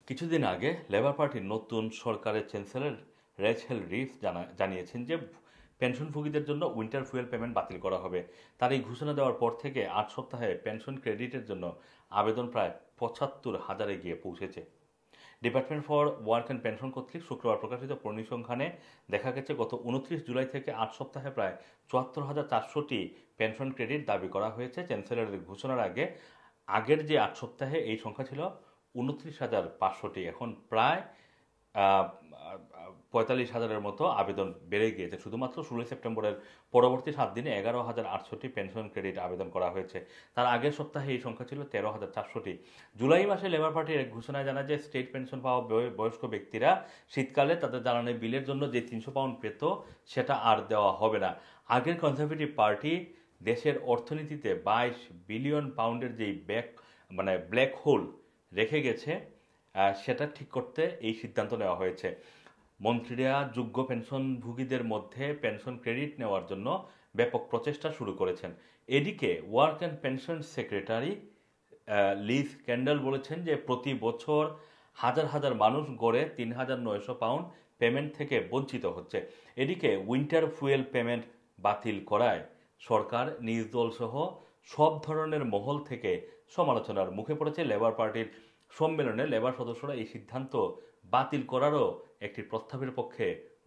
কিছুদিন আগে লেবার পার্টির নতুন সরকারের চ্যান্সেলর রেচেল রিভ জানিয়েছেন যে পেনশনভোগীদের জন্য উইন্টার ফুয়েল পেমেন্ট বাতিল করা হবে। তার এই ঘোষণা দেওয়ার পর থেকে ৮ সপ্তাহে পেনশন ক্রেডিটের জন্য আবেদন প্রায় ৭৫,০০০-এ গিয়ে পৌঁছেছে। Department for work and pension কর্তৃক শুক্রবার প্রকাশিত পরিসংখ্যানে দেখা গেছে গত ২৯ জুলাই থেকে ৮ সপ্তাহে প্রায় ৭৪,৪০০টি পেনশন ক্রেডিট দাবি করা হয়েছে। চ্যান্সেলরের ঘোষণার আগে আগের যে ৮ সপ্তাহে এই সংখ্যা ছিল ২৯,৫০০টি। এখন প্রায় ৪৫,০০০-এর মতো আবেদন বেড়ে গিয়েছে। শুধুমাত্র ১৬ সেপ্টেম্বরের পরবর্তী ৭ দিনে ১১,৮০০টি পেনশন ক্রেডিট আবেদন করা হয়েছে। তার আগের সপ্তাহে এই সংখ্যা ছিল ১৩,৪০০টি। জুলাই মাসে লেবার পার্টির এক ঘোষণায় জানায় যে স্টেট পেনশন পাওয়া বয়স্ক ব্যক্তিরা শীতকালে তাদের জ্বালানি বিলের জন্য যে ৩০০ পাউন্ড পেত সেটা আর দেওয়া হবে না। আগের কনজারভেটিভ পার্টি দেশের অর্থনীতিতে ২২ বিলিয়ন পাউন্ডের যেই ব্ল্যাক হোল রেখে গেছে সেটা ঠিক করতে এই সিদ্ধান্ত নেওয়া হয়েছে। মন্ত্রীরা যোগ্য পেনশনভোগীদের মধ্যে পেনশন ক্রেডিট নেওয়ার জন্য ব্যাপক প্রচেষ্টা শুরু করেছেন। এদিকে work and pension secretary Liz Kendall বলেছেন যে প্রতি বছর হাজার হাজার মানুষ গড়ে ৩,৯০০ পাউন্ড পেমেন্ট থেকে বঞ্চিত হচ্ছে। এদিকে উইন্টার ফুয়েল পেমেন্ট বাতিল করায় সরকার নিজ দলসহ সব ধরনের মহল থেকে সমালোচনার মুখে পড়েছে। লেবার পার্টির সম্মেলনে লেবার সদস্যরা এই সিদ্ধান্ত বাতিল করারও একটি প্রস্তাবের পক্ষে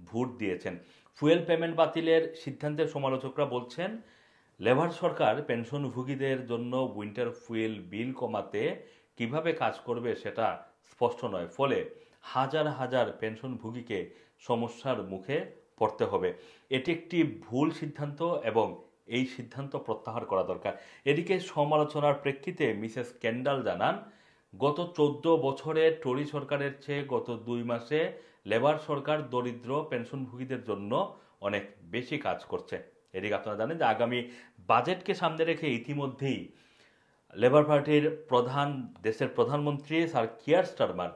ভোট দিয়েছেন। ফুয়েল পেমেন্ট বাতিলের সিদ্ধান্তের সমালোচকরা বলছেন লেবার সরকার পেনশনভোগীদের জন্য উইন্টার ফুয়েল বিল কমাতে কিভাবে কাজ করবে সেটা স্পষ্ট নয়, ফলে হাজার হাজার পেনশনভোগীকে সমস্যার মুখে পড়তে হবে। এটি একটি ভুল সিদ্ধান্ত এবং এই সিদ্ধান্ত প্রত্যাহার করা দরকার। এদিকে সমালোচনার প্রেক্ষিতে মিসেস ক্যান্ডাল জানান গত ১৪ বছরে টরি সরকারের চেয়ে গত ২ মাসে লেবার সরকার দরিদ্র পেনশনভোগীদের জন্য অনেক বেশি কাজ করছে। এদিকে আপনারা জানেন যে আগামী বাজেটকে সামনে রেখে ইতিমধ্যেই লেবার পার্টির দেশের প্রধানমন্ত্রী স্যার কিয়ার স্টারমার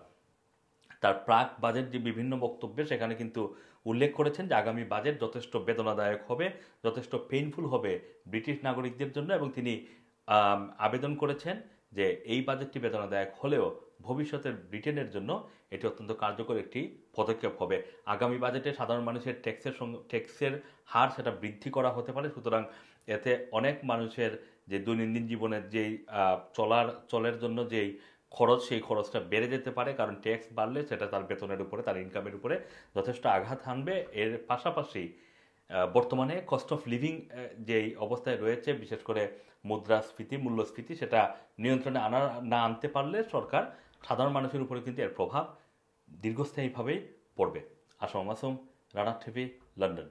তার প্রাক বাজেট যে বিভিন্ন বক্তব্যে সেখানে কিন্তু উল্লেখ করেছেন যে আগামী বাজেট যথেষ্ট বেদনাদায়ক হবে, যথেষ্ট পেইনফুল হবে ব্রিটিশ নাগরিকদের জন্য, এবং তিনি আবেদন করেছেন যে এই বাজেটটি বেদনাদায়ক হলেও ভবিষ্যতের ব্রিটেনের জন্য এটি অত্যন্ত কার্যকর একটি পদক্ষেপ হবে। আগামী বাজেটে সাধারণ মানুষের ট্যাক্সের হার সেটা বৃদ্ধি করা হতে পারে। সুতরাং এতে অনেক মানুষের যে দৈনন্দিন জীবনের যেই চলের জন্য যেই খরচ সেই খরচটা বেড়ে যেতে পারে, কারণ ট্যাক্স বাড়লে সেটা তার বেতনের উপরে, তার ইনকামের উপরে যথেষ্ট আঘাত হানবে। এর পাশাপাশি বর্তমানে কস্ট অফ লিভিং যেই অবস্থায় রয়েছে, বিশেষ করে মুদ্রাস্ফীতি, মূল্যস্ফীতি, সেটা নিয়ন্ত্রণে না আনতে পারলে সরকার সাধারণ মানুষের উপরে কিন্তু এর প্রভাব দীর্ঘস্থায়ীভাবেই পড়বে। Assam Masum, Rana TV, London.